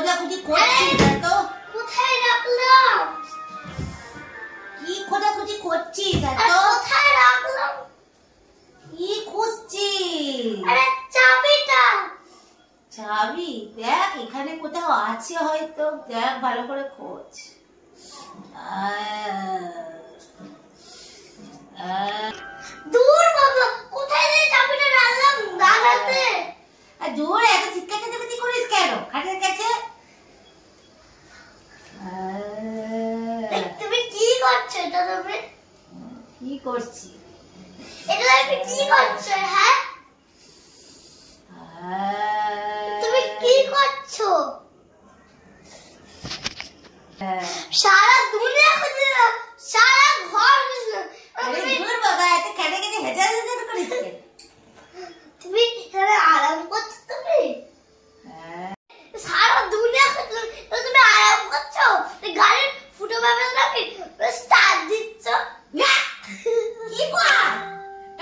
খোঁজাখুঁজি করছিস তো? কোথায় রাখলাম? কি খোঁজাখুঁজি করছিস তো? কোথায় রাখলাম? কি খুঁজছিস? আরে চাবিটা। চাবি দেখ এখানে কোথাও আছে হয়তো, দেখ ভালো করে খোঁজ। দূর বাবা, কোথায় যে চাবিটা রাখলাম? দাঁড়াতে। দূর এত চিৎকার চেঁচামেচি করিস কেন খাটের কাছে? তুমি কি করছো? এটা তুমি কি করছি? এটা তুমি কি করছো? হ্যাঁ, তুমি কি করছো? সারা দুনিয়া খুঁজলাম, সারা ঘর খুঁজলাম। দূর বাবা, এত কানে কানে হেজাল হেজাল করিস কেন? তুমি এখানে আরাম করছো? তুমি সারা দুনিয়া খুঁজলাম, তুমি আরাম করছো? গাড়ির ফুটো ভাবে নাকি স্টার্ট দিচ্ছ? কি কর?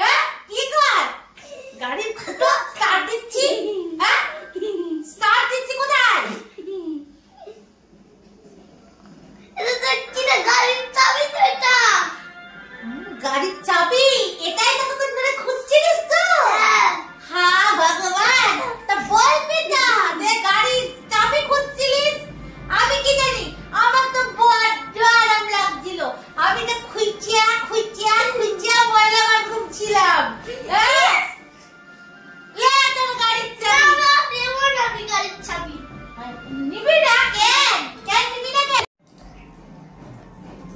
হ্যাঁ কি কর? গাড়ির ফুটো স্টার্ট দিচ্ছি? হ্যাঁ স্টার্ট দিচ্ছি কোথায়? এটা তো কি না, গাড়ির চাবি তো এটা। গাড়ির চাবি? এটাই ততক্ষণ ধরে খুঁজছিলিস তো? হ্যাঁ ভগবান, তা বল বেটা যে গাড়ির চাবি খুঁজছিলিস? আমি কি জানি, আমার তো বড্ড আরাম লাগছিল। আমি তো খুঁজিয়া খুঁজিয়া খুঁজিয়া ময়লা বার খুঁজছিলাম। তোর গাড়ির চাবি নেবো না আমি গাড়ির চাবি। নিবি না? কেন কেন নিবি না? কেন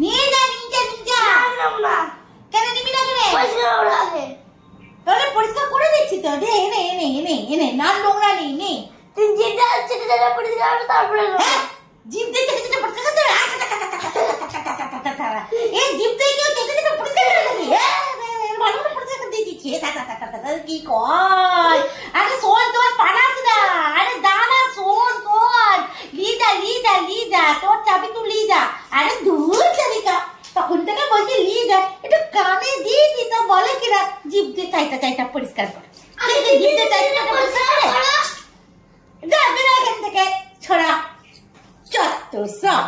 নিয়ে যা নিয়ে যা নিয়ে যা। না কেন নিবি না? কেন পরিষ্কার লাগে। তাহলে পরিষ্কার করে দিচ্ছি তো। এনে এনে এনে এনে না, নোংরা নেই নে। তুই যেটা যেটা পরিষ্কার হবে তারপরে জিভ দিয়ে চেটে চেটে পরিষ্কার করতে হবে? এই জিভ দিয়ে কেউ চেটে চেটে পরিষ্কার করে নাকি? ভালো করে পরিষ্কার করে দিয়েছি। কি কর? আরে শোন, তোমার পালাস না। আরে দাঁড়া, শোন শোন, লিজা তোর চাবি তুই লিজা। আরে দূর চাবিকা, তখন থেকে বলছি লিজা, একটু কানে দিয়ে কি তো বলে কিনা জিভ দিয়ে চাইটা পরিষ্কার কর। জিভ দিয়ে চাইটা পরিষ্কার করে যা, বেরো এখান থেকে ছোড়া চত্ব সব।